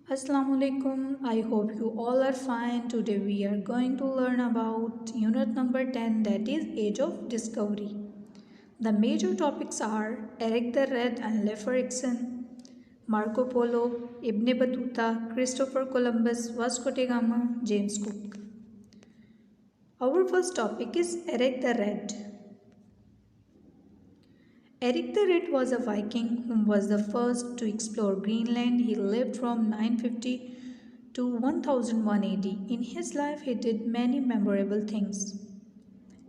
Assalamualaikum. I hope you all are fine. Today we are going to learn about unit number 10, that is Age of Discovery. The major topics are Eric the Red and Leif Erikson, Marco Polo, Ibn Battuta, Christopher Columbus, Vasco da Gama, James Cook. Our first topic is Eric the Red. Eric the Red was a Viking who was the first to explore Greenland. He lived from 950 to 1001 AD. In his life, he did many memorable things.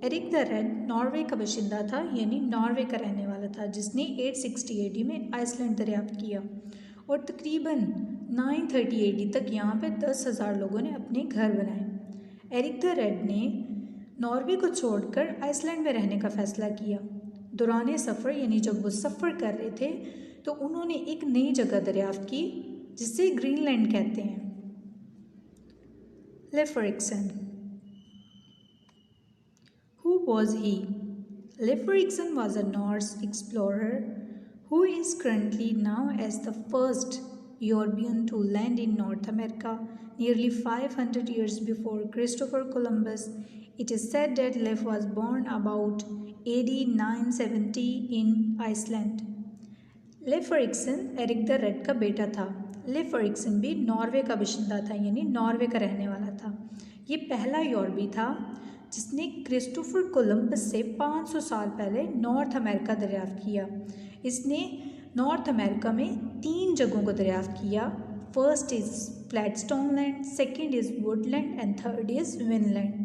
Eric the Red Norway का बाशिंदा था, यानी Norway का रहने वाला था, जिसने 860 AD में आइसलैंड दरियाफ्त किया और तकरीबन 930 एडी तक यहाँ पे 10,000 लोगों ने अपने घर बनाए। एरिक द रेड ने नॉर्वे को छोड़कर आइसलैंड में रहने का फ़ैसला किया। दौरान सफ़र यानी जब वो सफ़र कर रहे थे तो उन्होंने एक नई जगह दरियाफ्त की जिसे ग्रीनलैंड कहते हैं। Leif Erikson. Who was he? Leif Erikson was a Norse explorer who is currently known as the first European to land in North America nearly 500 years before Christopher Columbus. It is said that Leif was born about AD 970 in Iceland. Leif Erikson Eric the Red का बेटा था। Left Ericsson भी Norway का बाशिंदा था, यानी Norway का रहने वाला था। ये पहला यूरोपी था जिसने क्रिस्टोफर कोलंबस से 500 साल पहले नॉर्थ अमेरिका दरियाफ्त किया। इसने नॉर्थ अमेरिका में 3 जगहों को दरियाफ्त किया। First is flatstone land, second is woodland and third is Vinland.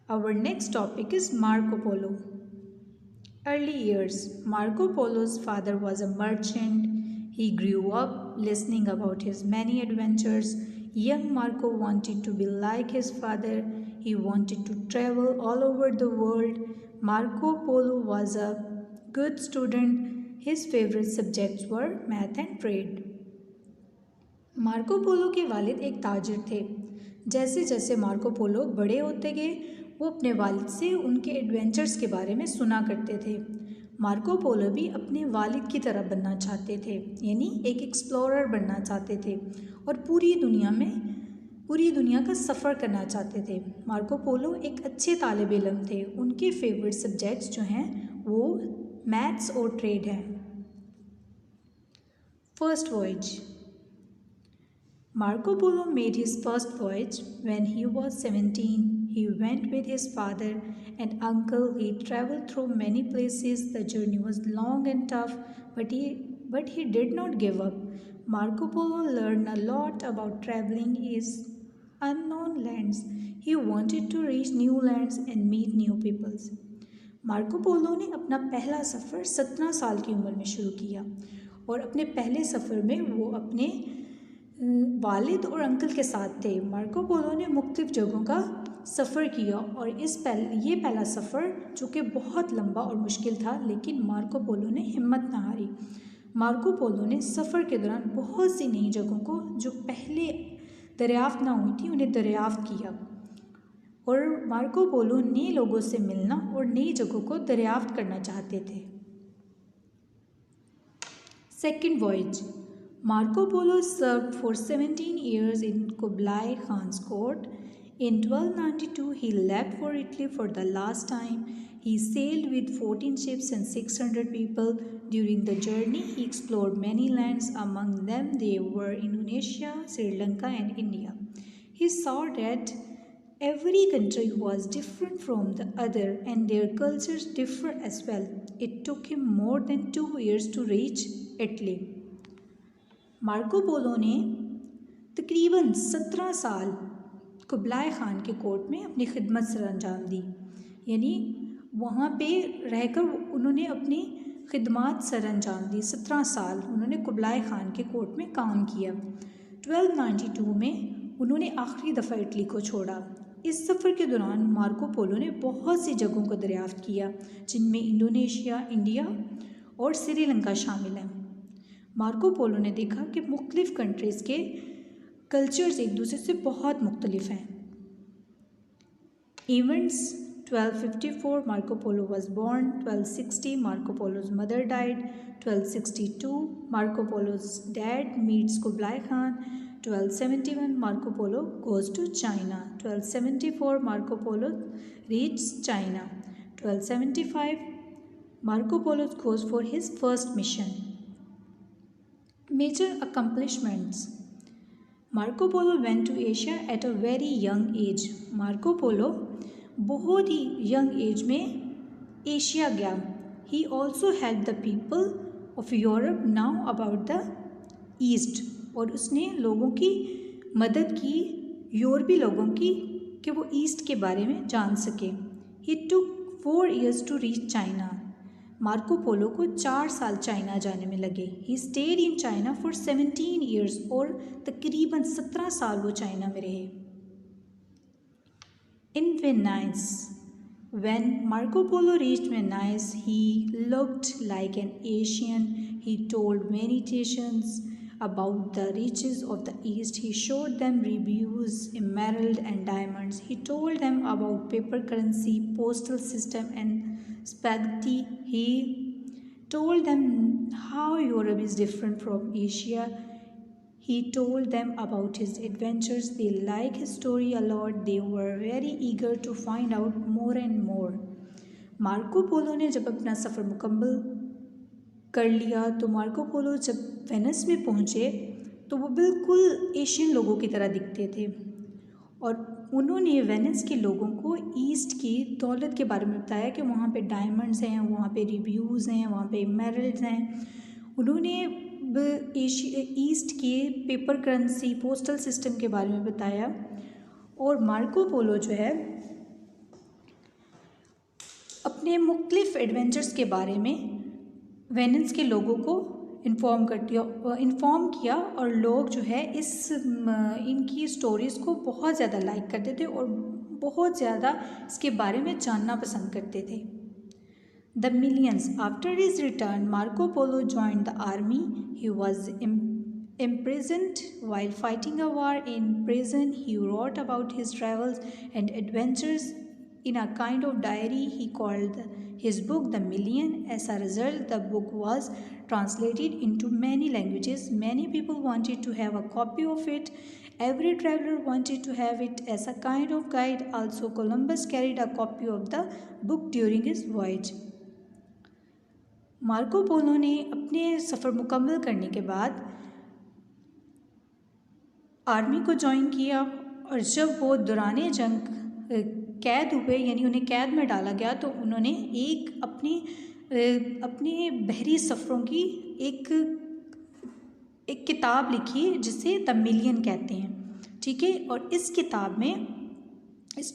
Our next topic is Marco Polo. Early years. Marco Polo's father was a merchant. He grew up listening about his many adventures. Young Marco wanted to be like his father. He wanted to travel all over the world. Marco Polo was a good student. His favorite subjects were math and trade. Marco Polo के वालिद एक ताजिर थे। जैसे जैसे Marco Polo बड़े होते गए वो अपने वालिद से उनके एडवेंचर्स के बारे में सुना करते थे। मार्को पोलो भी अपने वालिद की तरह बनना चाहते थे, यानी एक एक्सप्लोरर बनना चाहते थे और पूरी दुनिया का सफ़र करना चाहते थे। मार्को पोलो एक अच्छे तालिब इल्म थे। उनके फेवरेट सब्जेक्ट्स जो हैं वो मैथ्स और ट्रेड हैं। First voyage. Marco Polo made his first voyage when he was 17. He went with his father and uncle. He traveled through many places. The journey was long and tough, but he did not give up. Marco Polo learned a lot about traveling in unknown lands. He wanted to reach new lands and meet new peoples. Marco Polo ने अपना पहला सफ़र 17 साल की उम्र में शुरू किया और अपने पहले सफ़र में वो अपने वालिद और अंकल के साथ थे। मार्को पोलो ने मुख्तलिफ़ जगहों का सफ़र किया और ये पहला सफ़र जो कि बहुत लंबा और मुश्किल था, लेकिन मार्को पोलो ने हिम्मत ना हारी। मार्को पोलो ने सफ़र के दौरान बहुत सी नई जगहों को जो पहले दरियाफ्त ना हुई थी उन्हें दरियाफ्त किया और मार्को पोलो नए लोगों से मिलना और नई जगहों को दरियाफ्त करना चाहते थे। Second voyage. Marco Polo served for 17 years in Kublai Khan's court. In 1292, he left for Italy for the last time. He sailed with 14 ships and 600 people. During the journey, he explored many lands. Among them, there were Indonesia, Sri Lanka, and India. He saw that every country was different from the other, and their cultures differ as well. It took him more than 2 years to reach Italy. Marco Polo ने तकरीबन 17 साल Kublai Khan के court में अपनी खिदमत sir अंजाम दी, यानी वहाँ पे रहकर उन्होंने अपनी खिदमत सर अंजाम दी। 17 साल उन्होंने कुबलाई ख़ान के कोर्ट में काम किया। 1292 में उन्होंने आखिरी दफ़ा इटली को छोड़ा। इस सफ़र के दौरान मार्को पोलो ने बहुत सी जगहों को दरियाफ्त किया, जिनमें इंडोनेशिया, इंडिया और श्रीलंका शामिल हैं। मार्को पोलो ने देखा कि मुख्तलिफ़ कंट्रीज़ के कल्चर्स एक दूसरे से बहुत मुख्तलिफ हैं। Events 1254 Marco Polo was born. 1260 Marco Polo's mother died. 1262 Marco Polo's dad meets Kublai Khan. 1271 Marco Polo goes to China. 1274 Marco Polo reaches China. 1275 Marco Polo goes for his first mission. Major accomplishments. Marco Polo went to Asia at a very young age. Marco Polo बहुत ही young age में Asia गया. He also help the people of Europe now about the east. और उसने लोगों की मदद की, यूरोपी लोगों की, कि वो ईस्ट के बारे में जान सके. He took 4 years to reach China. Marco Polo को 4 साल चाइना जाने में लगे. He stayed in China for 17 years. और तकरीबन 17 साल वो चाइना में रहे. In Venice. When Marco Polo reached Venice, he looked like an Asian. He told many Asians about the riches of the East. He showed them rubies, emerald and diamonds. He told them about paper currency, postal system and spaghetti. He told them how Europe is different from Asia. He told them about his adventures. They liked his story a lot. They were very eager to find out more and more. Marco Polo ने जब अपना सफ़र मुकम्मल कर लिया तो Marco Polo जब Venice में पहुँचे तो वो बिल्कुल एशियन लोगों की तरह दिखते थे. और उन्होंने वेनिस के लोगों को ईस्ट की दौलत के बारे में बताया कि वहाँ पे डायमंड्स हैं, वहाँ पे रिव्यूज़ हैं, वहाँ पे एमरल्ड्स हैं. उन्होंने ईस्ट के पेपर करेंसी, पोस्टल सिस्टम के बारे में बताया. और मार्को पोलो जो है अपने मुख्तलिफ एडवेंचर्स के बारे में वेनिस के लोगों को इन्फॉर्म किया. और लोग जो है इनकी स्टोरीज़ को बहुत ज़्यादा लाइक करते थे और बहुत ज़्यादा इसके बारे में जानना पसंद करते थे. The millions. After his return, Marco Polo joined the army. He was imprisoned while fighting a war. In prison, he wrote about his travels and adventures in a kind of diary. He called his book The Million. As a result, the book was translated into many languages. Many people wanted to have a copy of it. Every traveler wanted to have it as a kind of guide. Also, Columbus carried a copy of the book during his voyage. Marco Polo ने अपने सफ़र मुकम्मल करने के बाद army को join किया. और जब वो दौरान जंग कैद हुए, यानी उन्हें कैद में डाला गया, तो उन्होंने एक अपने बहरी सफ़रों की एक किताब लिखी जिसे द मिलियन कहते हैं. ठीक है. और इस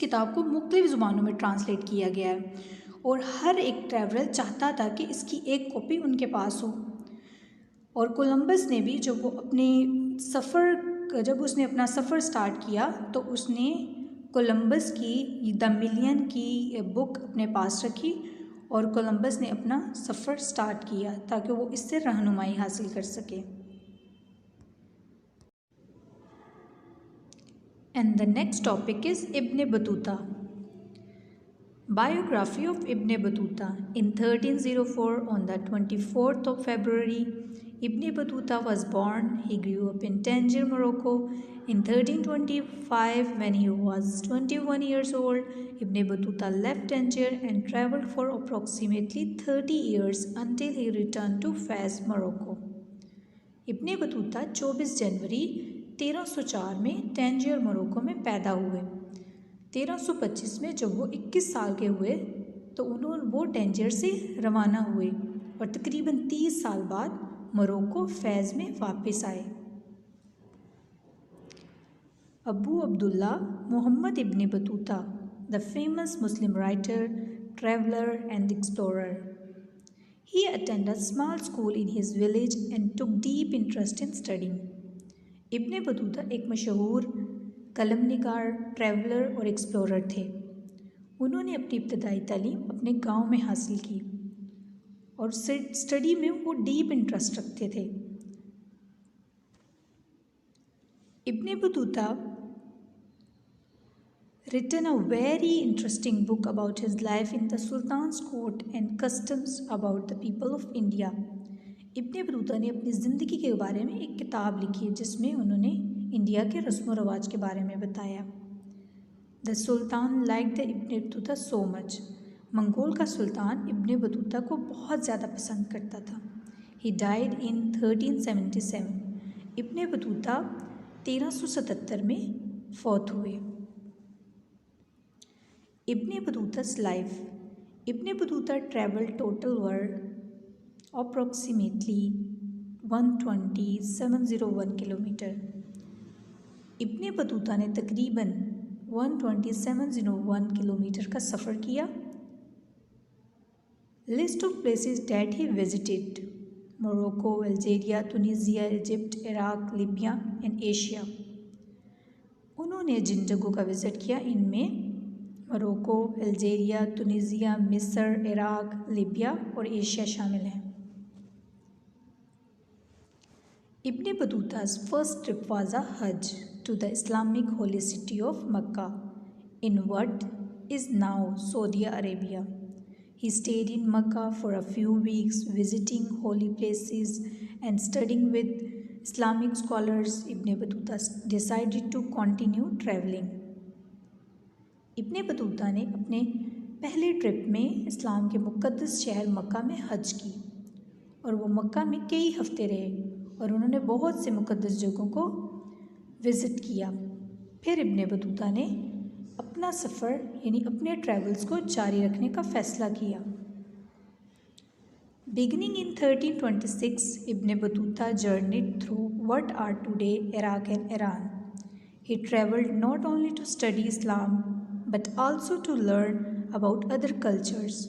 किताब को मुख्तलिफ ज़ुबानों में ट्रांसलेट किया गया है. और हर एक ट्रैवलर चाहता था कि इसकी एक कॉपी उनके पास हो. और कोलंबस ने भी जब उसने अपना सफ़र स्टार्ट किया तो उसने कोलंबस की द मिलियन की बुक अपने पास रखी और कोलंबस ने अपना सफ़र स्टार्ट किया ताकि वो इससे रहनुमाई हासिल कर सके. And the next topic is Ibn Battuta. Biography of Ibn Battuta. In 1304, on the 24th of February, Ibn Battuta was born. He grew up in Tangier, Morocco. In 1325, when he was 21 years old, Ibn Battuta left Tangier and traveled for approximately 30 years until he returned to Fez, Morocco. Ibn Battuta 24 जनवरी 1304 में टैंजियर, Morocco में पैदा हुए. 1325 में जब वो 21 साल के हुए तो वो टैंजियर से रवाना हुए और तकरीबन 30 साल बाद मोरक्को फैज़ में वापस आए. Abu Abdullah Muhammad ibn Battuta, the famous Muslim writer, traveler and explorer. He attended a small school in his village and took deep interest in studying. Ibn Battuta एक मशहूर कलमनिगार, ट्रैवलर और एक्सप्लोरर थे. उन्होंने अपनी इब्तदाई तालीम अपने गांव में हासिल की और स्टडी में वो डीप इंटरेस्ट रखते थे. Ibn Battuta written a very interesting book about his life in the Sultan's court and customs about the people of India. Ibn Battuta ने अपनी ज़िंदगी के बारे में एक किताब लिखी है जिसमें उन्होंने इंडिया के रस्म व रवाज के बारे में बताया. The sultan like the Ibn Battuta so much. Mongol का सुल्तान इब्ने बतूता को बहुत ज़्यादा पसंद करता था. He died in 1377. Ibn Battuta 1377 में फौत हुए. Ibn Batuta's life. Ibn Battuta traveled total world approximately 12701 kilometre. Ibn Battuta ने तकरीबन 12701 किलोमीटर का सफ़र किया. List of places that he visited: Morocco, Algeria, Tunisia, Egypt, Iraq, Libya and Asia. उन्होंने जिन जगहों का विज़िट किया इनमें मोरक्को, अल्जीरिया, तुनीसिया, मिस्र, इराक, लीबिया और एशिया शामिल हैं. इब्न बतूता's first trip was a Hajj to the Islamic holy city of Mecca in what is now Saudi Arabia. He stayed in Mecca for a few weeks, visiting holy places and studying with Islamic scholars. Ibn Battuta decided to continue traveling. Ibn Battuta ने अपने पहले trip में इस्लाम के मुक़द्दस शहर मक्का में हज की और वो मक्का में कई हफ़्ते रहे और उन्होंने बहुत से मुक़द्दस जगहों को विज़िट किया. फिर इब्न बतूता ने अपना सफ़र यानी अपने ट्रैवल्स को जारी रखने का फ़ैसला किया. Beginning in 1326, Ibn Battuta journeyed through what are today Iraq and Iran. He travelled not only to study Islam but also to learn about other cultures.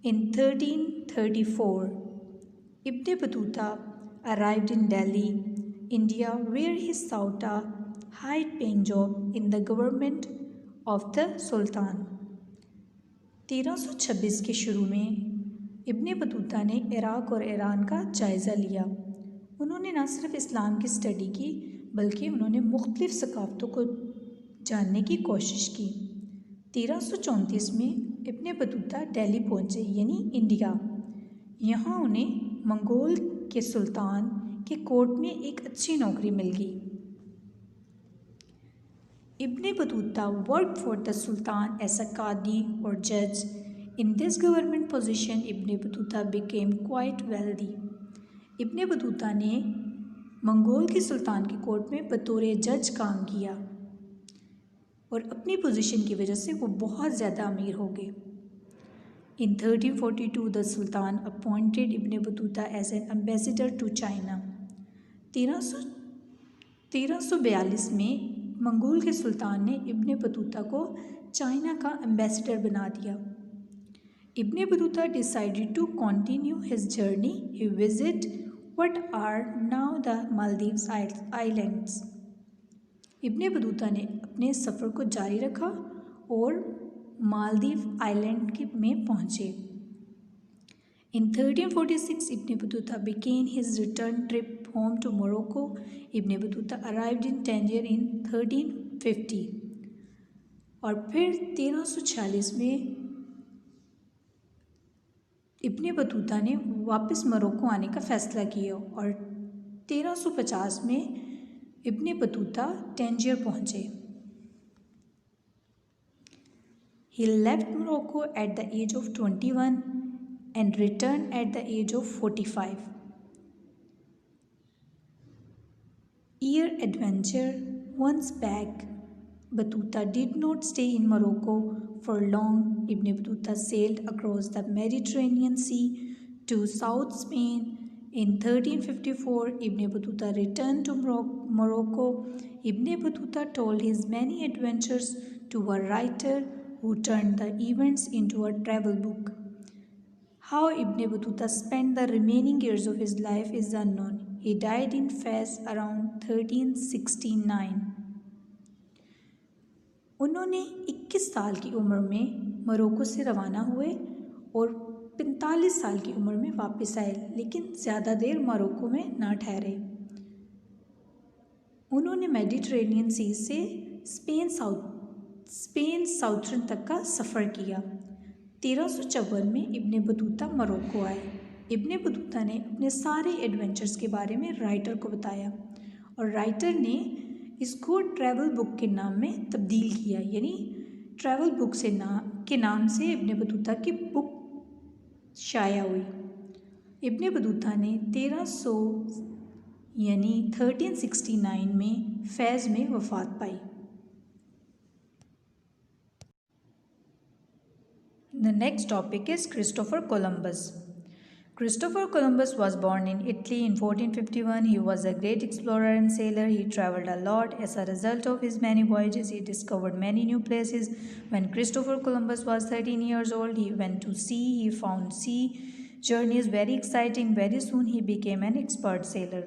In 1334, Ibn Battuta arrived in Delhi, India, where he sought a high-paying job in the government of the Sultan. 1326 के शुरू में इब्न Battuta ने Iraq और Iran का जायज़ा लिया. उन्होंने न सिर्फ इस्लाम की स्टडी की बल्कि उन्होंने मुख्तलिफ़ सकाफ़तों को जानने की कोशिश की. 1334 में इब्न बतूता दिल्ली पहुँचे यानी इंडिया. यहाँ उन्हें मंगोल के सुल्तान के कोर्ट में एक अच्छी नौकरी मिल गई. Ibn Battuta work for the sultan as a qadi और जज. In this government position Ibn Battuta became quite wealthy. Ibn Battuta ने मंगोल के सुल्तान के कोर्ट में बतौर जज काम किया और अपनी पोजीशन की वजह से वो बहुत ज़्यादा अमीर हो गए. In 1342 the sultan appointed Ibn Battuta as an ambassador to China. 1342 में मंगोल के सुल्तान ने इब्न बतूता को चाइना का एम्बेसडर बना दिया. Ibn Battuta decided to continue his journey. He visit what are now the Maldives islands. Ibn Battuta ने अपने सफ़र को जारी रखा और मालदीव आइलैंड में पहुँचे. इन 1346 Ibn Battuta began his return trip home to Morocco. Ibn Battuta arrived in Tangier in 1350 और फिर 1346 में इब्न बतूता ने वापस मोरक्को आने का फ़ैसला किया और 1350 में इब्न बतूता टैंजियर पहुँचे. He left Morocco at the age of 21 and returned at the age of 45. Year adventure. Once back, Battuta did not stay in Morocco for long. Ibn Battuta sailed across the Mediterranean Sea to South Spain. In 1354, Ibn Battuta returned to Morocco. Ibn Battuta told his many adventures to a writer who turned the events into a travel book. How Ibn Battuta spent the remaining years of his life is unknown. He died in Fez around 1369. उन्होंने 21 साल की उम्र में Morocco से रवाना हुए और 45 साल की उम्र में वापस आए, लेकिन ज़्यादा देर मोरक्को में ना ठहरे. उन्होंने मेडिटेरेनियन सी से स्पेन, साउथ स्पेन साउथर्न तक का सफ़र किया। 1354 में इब्ने बतूता मोरक्को आए। इब्ने बतूता ने अपने सारे एडवेंचर्स के बारे में राइटर को बताया और राइटर ने इसको ट्रैवल बुक के नाम में तब्दील किया, यानी ट्रैवल बुक के नाम से इब्ने बतूता की बुक शाया हुई। इब्ने बतूता ने 1300 यानी 1369 में फैज़ में वफ़ात पाई। The next topic is Christopher Columbus. Christopher Columbus was born in Italy in 1451. He was a great explorer and sailor. He traveled a lot. As a result of his many voyages, he discovered many new places. When Christopher Columbus was 13 years old, he went to sea. He found sea journeys very exciting. Very soon, he became an expert sailor.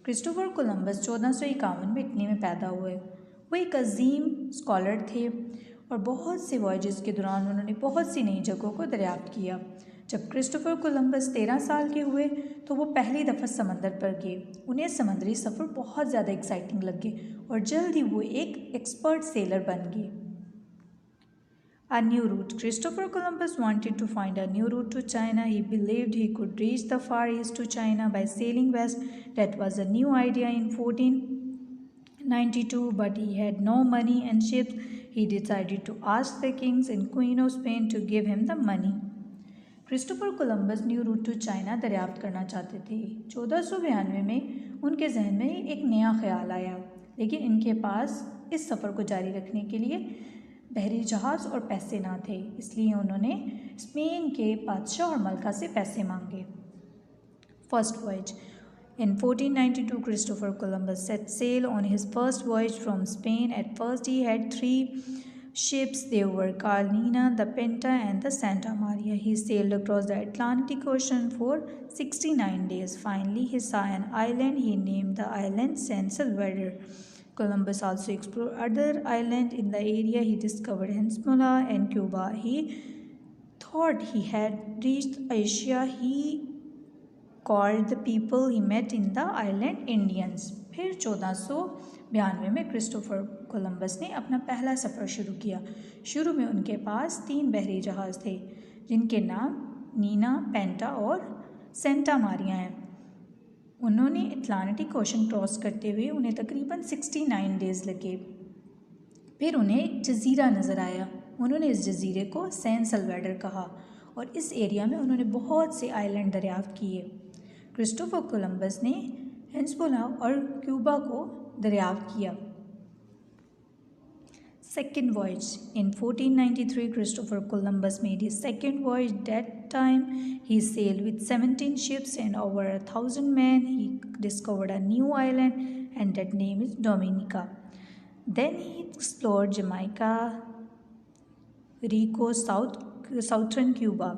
Christopher Columbus 1451 में Italy में पैदा हुए। वो एक अजीम scholar थे और बहुत से वॉयजेस के दौरान उन्होंने बहुत सी नई जगहों को दरियाफ्त किया। जब क्रिस्टोफर कोलंबस 13 साल के हुए तो वो पहली दफ़ा समंदर पर गए। उन्हें समुद्री सफ़र बहुत ज़्यादा एक्साइटिंग लगे और जल्द ही वो एक एक्सपर्ट सेलर बन गए। A new route. Christopher Columbus wanted to find a new route to China. He believed he could reach the Far East to China by sailing west. That was a new idea in 1492, but he had no money and ships. He decided to ask the kings and queen of Spain to give him the money. Christopher Columbus new route to China दरियाफ्त करना चाहते थे। 1492 में उनके जहन में एक नया ख्याल आया, लेकिन इनके पास इस सफ़र को जारी रखने के लिए बहरी जहाज़ और पैसे ना थे, इसलिए उन्होंने स्पेन के बादशाह और मलका से पैसे मांगे। First voyage In 1492, Christopher Columbus set sail on his first voyage from Spain. At first, he had 3 ships. They were Carolina, the Pinta, and the Santa Maria. He sailed across the Atlantic Ocean for 69 days. Finally, he saw an island. He named the island San Salvador. Columbus also explored other islands in the area. He discovered Hispaniola and Cuba. He thought he had reached Asia. He called the people he met in the island Indians. फिर 1492 में Christopher Columbus ने अपना पहला सफ़र शुरू किया। शुरू में उनके पास 3 बहरी जहाज़ थे जिनके नाम नीना, पेंटा और सेंटा मारिया हैं। उन्होंने अटलांटिक ओशन क्रॉस करते हुए उन्हें तकरीबन 69 डेज़ लगे। फिर उन्हें एक जज़ीरा नज़र आया। उन्होंने इस जज़ीरे को सैन सल्वाडोर कहा और इस एरिया में उन्होंने बहुत से आइलैंड दरियाफ्त किए। क्रिस्टोफर कोलंबस ने हिस्पैनियोला और क्यूबा को दरियाफ्त किया। Second voyage. In 1493, Christopher Columbus made his second voyage. That time, he sailed with 17 ships and over 1,000 men. He discovered a new island, and that name is Dominica. Then he explored Jamaica, Rico, southern Cuba.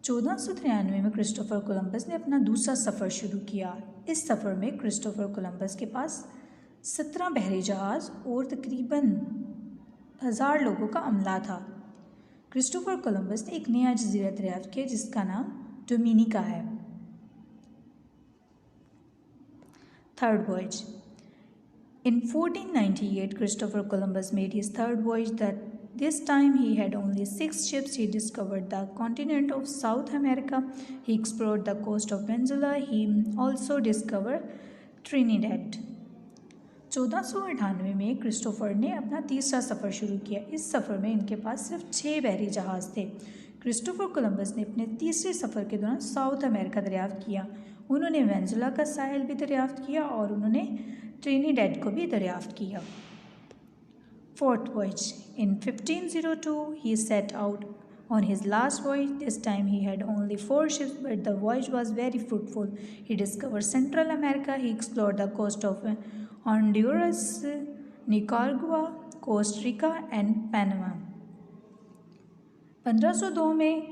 1493 में Christopher Columbus ने अपना दूसरा सफ़र शुरू किया। इस सफ़र में Christopher Columbus के पास 17 बहरी जहाज़ और तकरीबन 1000 लोगों का अमला था। क्रिस्टोफर कोलंबस ने एक नया जज़ीरा दरियाफ्त किया जिसका नाम डोमिनिका है। Third voyage. In 1498, Christopher Columbus made his third voyage. This time he had only 6 ships. He discovered the continent of South America. He explored the coast of Venezuela. He also discovered Trinidad. 1498 में Christopher ने अपना तीसरा सफ़र शुरू किया। इस सफ़र में इनके पास सिर्फ 6 बहरी जहाज़ थे। क्रिस्टोफर कोलंबस ने अपने तीसरे सफ़र के दौरान साउथ अमेरिका दरियाफ्त किया। उन्होंने वेनेजुला का साहिल भी दरियाफ्त किया और उन्होंने ट्रिनिडेड को भी दरियाफ्त किया। Fourth voyage. In 1502, he set out on his last voyage. This time he had only 4 ships, but the voyage was very fruitful. He discovered Central America. He explored the coast of Honduras, Nicaragua, Costa Rica, and Panama. 1502 में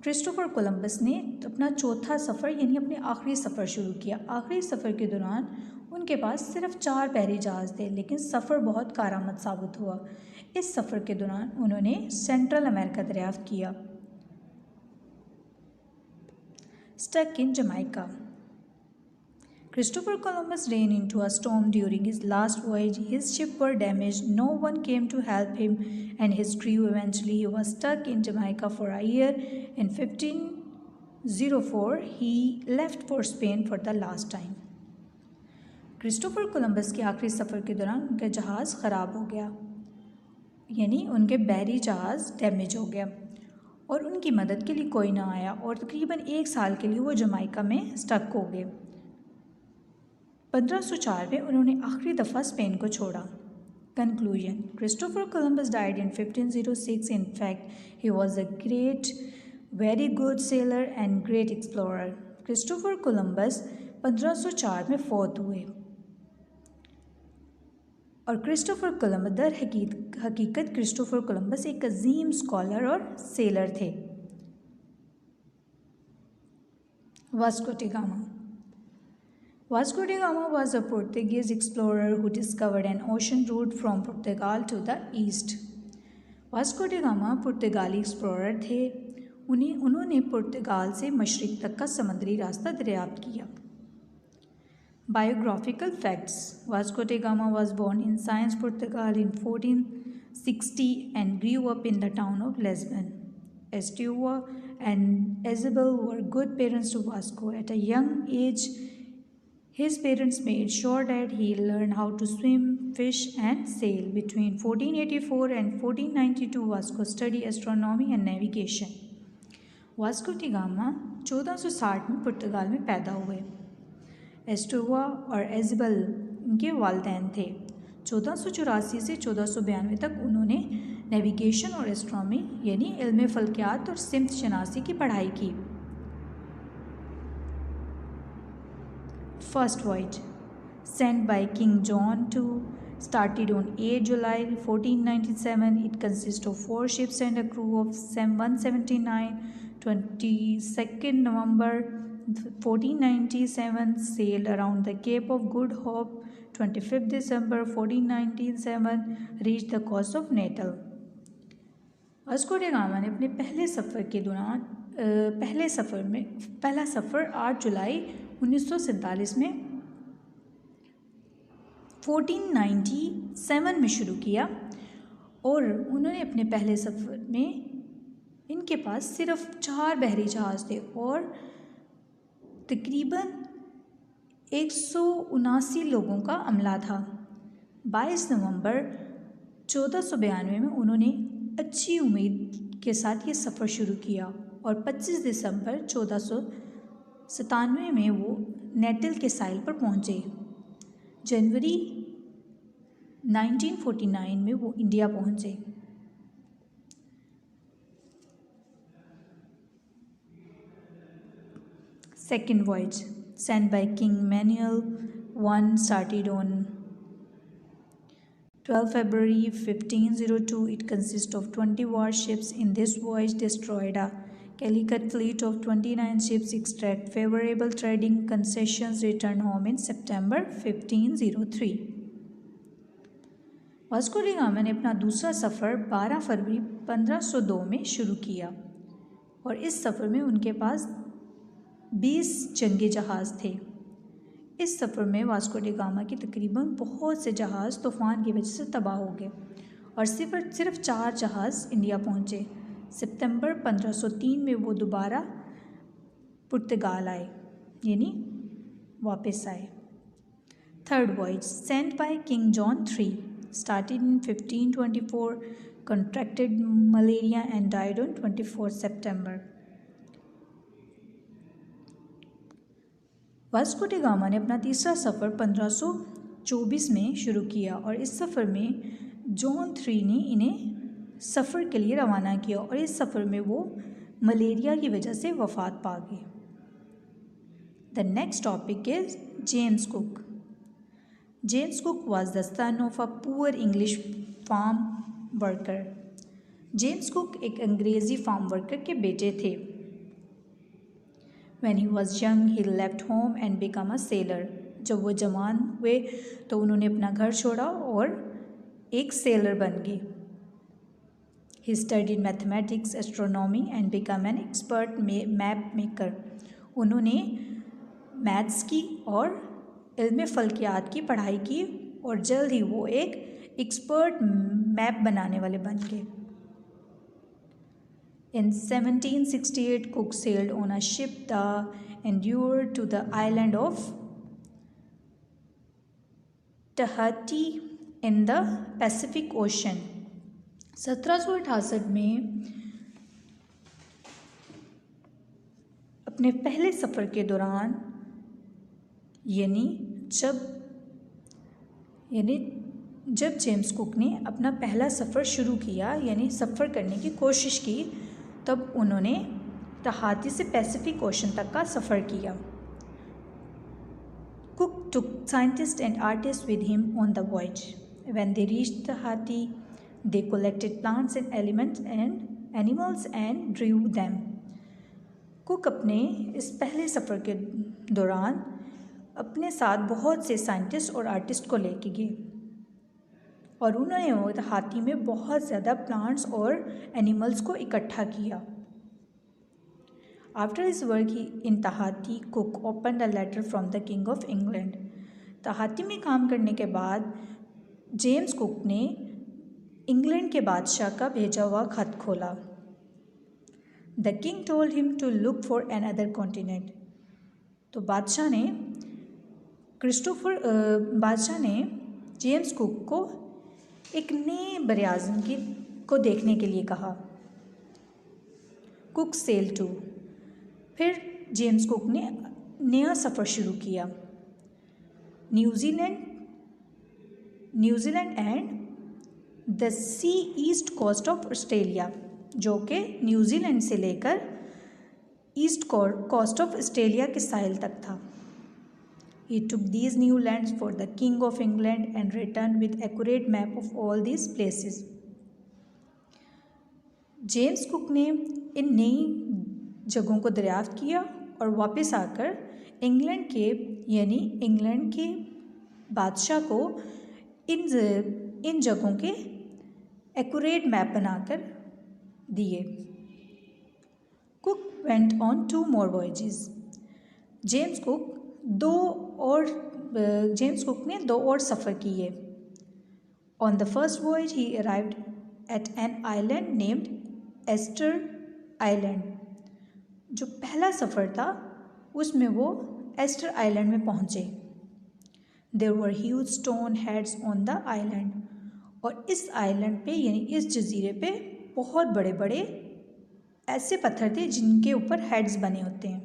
Christopher Columbus ने अपना चौथा सफ़र यानी अपने आखिरी सफ़र शुरू किया। आखिरी सफ़र के दौरान उनके पास सिर्फ 4 बहरी जहाज़ थे, लेकिन सफ़र बहुत कारआमद साबित हुआ। इस सफ़र के दौरान उन्होंने सेंट्रल अमेरिका दरियाफ्त किया। Stuck in Jamaica. Christopher Columbus ran into a storm during his last voyage. His ship were damaged. No one came to help him and his crew. Eventually, he was stuck in Jamaica for a year. In 1504, he left for Spain for the last time. Christopher Columbus के आखिरी सफ़र के दौरान उनका जहाज़ ख़राब हो गया, यानी उनके बहरी जहाज़ डैमेज हो गया और उनकी मदद के लिए कोई ना आया और तकरीबन 1 साल के लिए वो जमाइका में स्टक हो गए। 1504 में उन्होंने आखिरी दफ़ा स्पेन को छोड़ा। Conclusion, Christopher Columbus died in 1506। In fact he was a great very good seller and great explorer. Christopher Columbus 1504 में फौत हुए और क्रिस्टोफर कोलंबस दर हकीकत क्रिस्टोफर कोलंबस एक अजीम स्कॉलर और सेलर थे। Vasco D gamma. Vasco da Gama was a Portuguese explorer who discovered an ocean route from Portugal to the east. Vasco D gamma पुर्तगाली explorer थे। उन्होंने पुर्तगाल से मशरिक तक का समुद्री रास्ता दरियाफ्त किया। Biographical facts. Vasco D gamma was born in Sines, Portugal in 1460 and grew up in the town of Lisbon. Estuva and Isabel were good parents to Vasco. At a young age, his parents made sure that he learned how to swim, fish and sail. Between 1484 and 1492, Vasco studied astronomy and navigation. Vasco D gamma 1460 में पुर्तगाल में पैदा हुए। एस्टोवा और एज़बेल इनके वालिदैन थे। 1484 से 1492 तक उन्होंने नेविगेशन और एस्ट्रोनॉमी यानी इल्म फल्कियात और सिमत शनासी की पढ़ाई की। First voyage, sent by King John II, started on 8 July 1497. It consists of 4 ships and a crew of 179. 22nd November 1497, sailed around the Cape of Good Hope. 25th December 1497, reached the coast of Natal. Vasco D gamma ने अपने पहले सफ़र 8 जुलाई 1947 में 1497 में शुरू किया और उन्होंने अपने पहले सफ़र में इनके पास सिर्फ 4 बहरी जहाज़ थे और तकरीबन 179 लोगों का अमला था। 22 नवंबर 1492 में उन्होंने अच्छी उम्मीद के साथ ये सफ़र शुरू किया और 25 दिसंबर 1497 में वो नेटल के साहिल पर पहुँचे। जनवरी 1949 में वो इंडिया पहुँचे। Second voyage, sent by King Manuel I, started on 12 February 1502. It consists of 20 warships. In this voyage, destroyed a Calicut fleet of 29 ships, extract favorable trading concessions, returned home in September 1503. Vasco D gamma ने अपना दूसरा सफ़र 12 फरवरी 1502 में शुरू किया और इस सफ़र में उनके पास 20 जंगी जहाज़ थे। इस सफ़र में वास्को डी गामा की तकरीबन बहुत से जहाज़ तूफ़ान की वजह से तबाह हो गए और सिर्फ 4 जहाज़ इंडिया पहुँचे। सितंबर 1503 में वो दोबारा पुर्तगाल आए यानी वापस आए। Third voyage, sent by king John III, started in 1524, contracted malaria and died on 24 September. Vasco D gamma ने अपना तीसरा सफ़र 1524 में शुरू किया और इस सफ़र में जॉन III ने इन्हें सफ़र के लिए रवाना किया और इस सफ़र में वो मलेरिया की वजह से वफ़ात पा गए। The next topic is James cook. James cook was the son of a poor English farm worker. James cook एक अंग्रेज़ी फार्म वर्कर के बेटे थे। When he was young, he left home and became a sailor. जब वो जवान हुए तो उन्होंने अपना घर छोड़ा और एक सेलर बन गए। He studied mathematics, astronomy and became an expert map maker. उन्होंने मैथ्स की और इल्म फ़ल्कियात की पढ़ाई की और जल्द ही वो एक एक्सपर्ट मैप बनाने वाले बन गए। In 1768, Cook sailed on a ship, the Endurance, to the island of Tahiti in the Pacific Ocean. 1768 में अपने पहले सफ़र के दौरान यानी जब जेम्स कुक ने अपना पहला सफ़र शुरू किया यानी सफ़र करने की कोशिश की, तब उन्होंने तहाती से पैसिफिक ओशन तक का सफ़र किया। Cook took scientists and artists with him on the voyage. When they reached Tahiti, they collected plants and animals and drew them. Cook अपने इस पहले सफ़र के दौरान अपने साथ बहुत से साइंटिस्ट और आर्टिस्ट को लेके गए और उन्होंने तहाती में बहुत ज़्यादा प्लांट्स और एनिमल्स को इकट्ठा किया। After his work in Tahiti, Cook opened a letter from the King of England. तहाती में काम करने के बाद जेम्स कुक ने इंग्लैंड के बादशाह का भेजा हुआ खत खोला। The king told him to look for another continent. तो बादशाह ने जेम्स कुक को एक नए बरआज़म को देखने के लिए कहा। कुक सेल टू, फिर जेम्स कुक ने नया सफ़र शुरू किया। New Zealand and the sea east coast of Australia, जो कि न्यूजीलैंड से लेकर ईस्ट कोस्ट ऑफ ऑस्ट्रेलिया के साहिल तक था। He took these new lands for the King of England and returned with accurate map of all these places. James Cook ने इन नई जगहों को दरियाफ्त किया और वापस आकर इंग्लैंड के बादशाह को इन जगहों के एक्यूरेट मैप बनाकर दिए। Cook went on 2 more voyages. James Cook ने 2 और सफ़र किए। On the first voyage he arrived at an island named Easter Island. जो पहला सफ़र था उसमें वो एस्टर आइलैंड में पहुँचे। There were huge stone heads on the island. और इस आइलैंड पे यानी इस जजीरे पे बहुत बड़े बड़े ऐसे पत्थर थे जिनके ऊपर हेड्स बने होते हैं।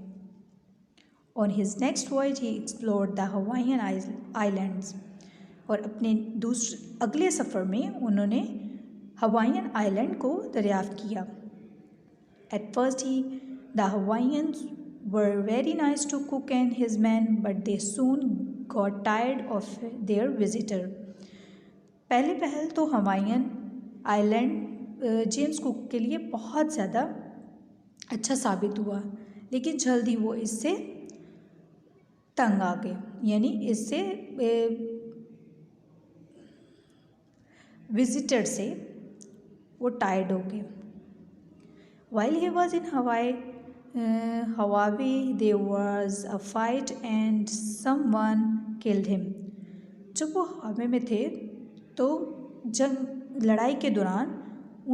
On his next voyage he explored the Hawaiian Islands. और अपने अगले सफ़र में उन्होंने हवाईयन आइलैंड को दरियाफ्त किया। At first the Hawaiians were very nice to Cook and his men, but they soon got tired of their visitor. पहल तो हवाईयन आइलैंड जेम्स कुक के लिए बहुत ज़्यादा अच्छा साबित हुआ, लेकिन जल्द ही वो इससे तंग आ गए, यानी इससे विजिटर से वो टायर्ड हो गए। While he was in Hawaii, there was a fight and someone killed him. जब वो हवाई में थे तो लड़ाई के दौरान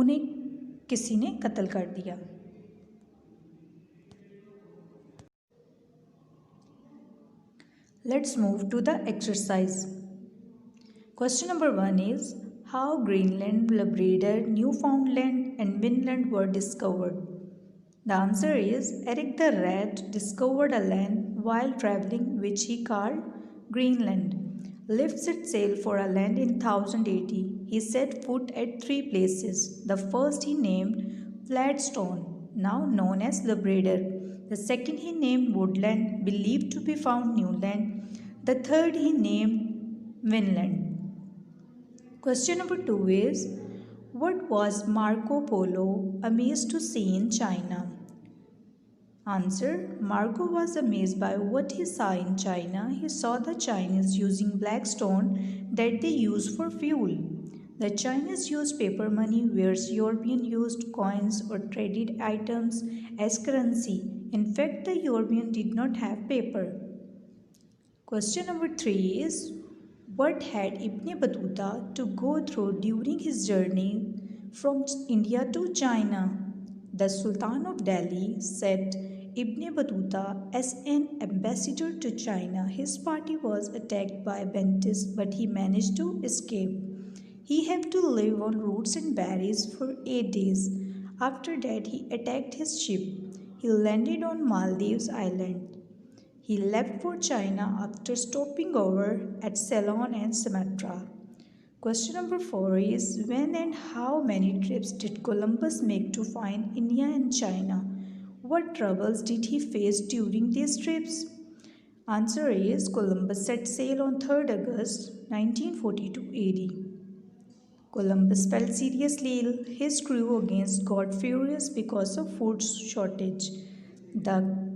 उन्हें किसी ने कत्ल कर दिया। Let's move to the exercise. Question number 1 is, how Greenland, Labrador, Newfoundland and Vinland were discovered? The answer is, Eric the Red discovered a land while traveling which he called Greenland. Lift set sail for a land in 1000 AD. He set foot at 3 places. The first he named Flatstone, now known as Labrador. The second he named Woodland, believed to be found Newland. The third he named Vinland. Question number 2 is, what was Marco Polo amazed to see in China? Answer, Marco was amazed by what he saw in China. He saw the Chinese using black stone that they use for fuel. The Chinese used paper money, whereas Europeans used coins or traded items as currency. In fact, the Europeans did not have paper. Question number 3 is, what had Ibn Battuta to go through during his journey from India to China? The Sultan of Delhi sent Ibn Battuta as an ambassador to China. His party was attacked by bandits, but he managed to escape. He had to live on roots and berries for 8 days. After that, he attacked his ship. He landed on Maldives Island. He left for China after stopping over at Ceylon and Sumatra. Question number 4 is, when and how many trips did Columbus make to find India and China? What troubles did he face during these trips? Answer is, Columbus set sail on 3rd August 1942 AD. Columbus fell seriously ill. His crew against got furious because of food shortage. The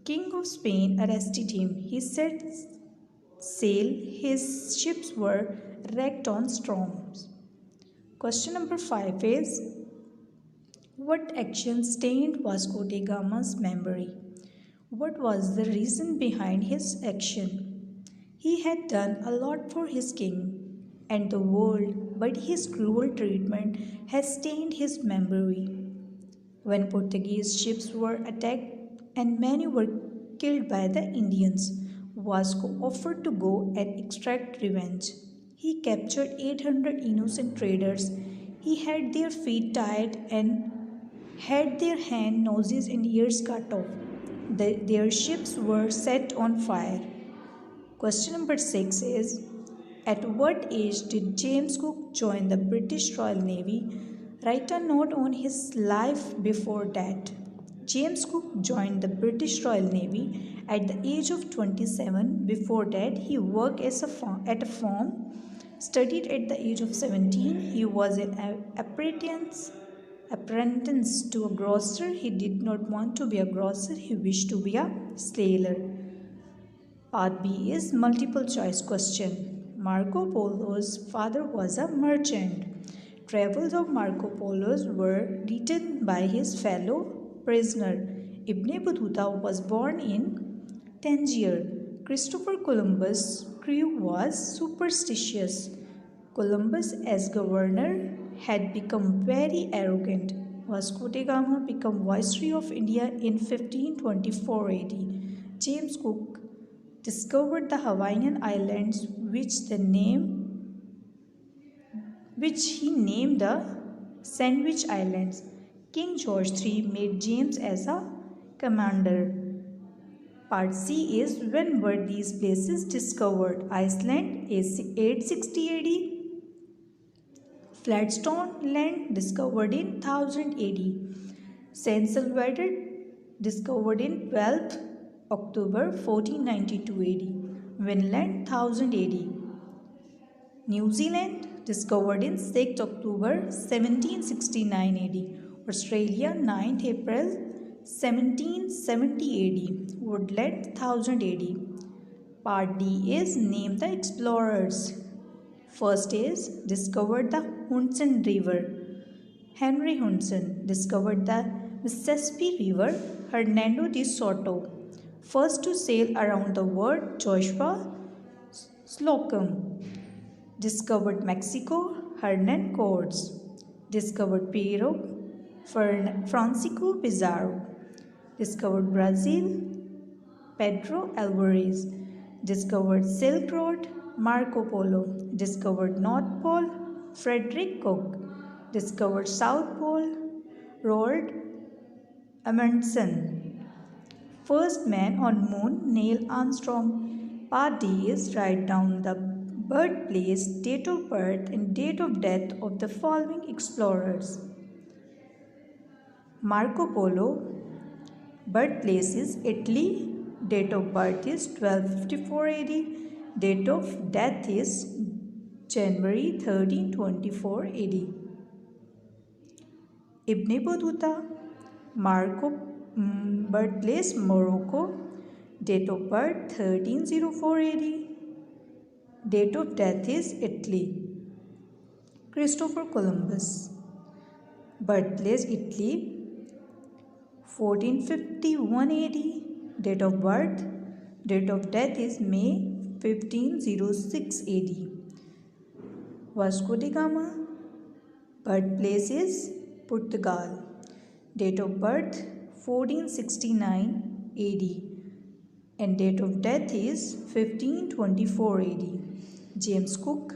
King of Spain arrested him. He set sail. His ships were wrecked on storms. Question number 5 is, what action stained Vasco da Gama's memory? What was the reason behind his action? He had done a lot for his king and the world, but his cruel treatment has stained his memory. When Portuguese ships were attacked and many were killed by the Indians, Vasco offered to go and extract revenge. He captured 800 innocent traders. He had their feet tied and had their hands, noses, and ears cut off. Their ships were set on fire. Question number 6 is, at what age did James Cook join the British Royal Navy? Write a note on his life before that. James Cook joined the British Royal Navy at the age of 27. Before that, he worked at a farm, studied at the age of 17. He was an apprentice to a grocer. He did not want to be a grocer, he wished to be a sailor. Part B is multiple choice question. Marco Polo's father was a merchant. Travels of Marco Polo were written by his fellow prisoner. Ibn Battuta was born in Tangier. Christopher Columbus' crew was superstitious. Columbus, as governor, had become very arrogant. Vasco da Gama became Viceroy of India in 1524 AD. James Cook discovered the Hawaiian Islands, which he named the Sandwich Islands. King George III made James as a commander. Part C is, when were these places discovered? Iceland, 860 AD. Flatstone Land, discovered in 1000 AD. San Salvador, discovered in 12th October 1492 AD. Vinland, 1000 AD. New Zealand, discovered in 6th October 1769 AD. Australia, 9th April 1770 AD. Woodland, 1000 AD. Part D is, name the explorers. First is, discovered the Hudson River. Henry Hudson. Discovered the Mississippi River. Hernando de Soto. First to sail around the world, Joshua Slocum. Discovered Mexico, Hernan Cortes. Discovered Peru, Francisco Pizarro. Discovered Brazil, Pedro Alvarez. Discovered Silk Road, Marco Polo. Discovered North Pole, Frederick Cook. Discovered South Pole, Roald Amundsen. First man on moon, Neil Armstrong. Part D is, write down the birthplace, date of birth and date of death of the following explorers. Marco Polo, birthplace is Italy, date of birth is 1254 AD, date of death is January 1324 AD. Ibn Battuta, birthplace Morocco, date of birth 1304 AD, date of death is Italy. Christopher Columbus, birthplace Italy, 1451 AD, date of birth Date of death is May 1506 AD. Vasco da Gama, birthplace is Portugal. Date of birth 1469 AD and date of death is 1524 AD. James Cook,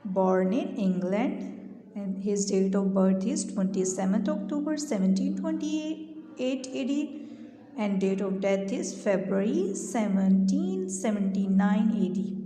born in England, and his date of birth is 27th October 1728 AD and date of death is February 1779 AD.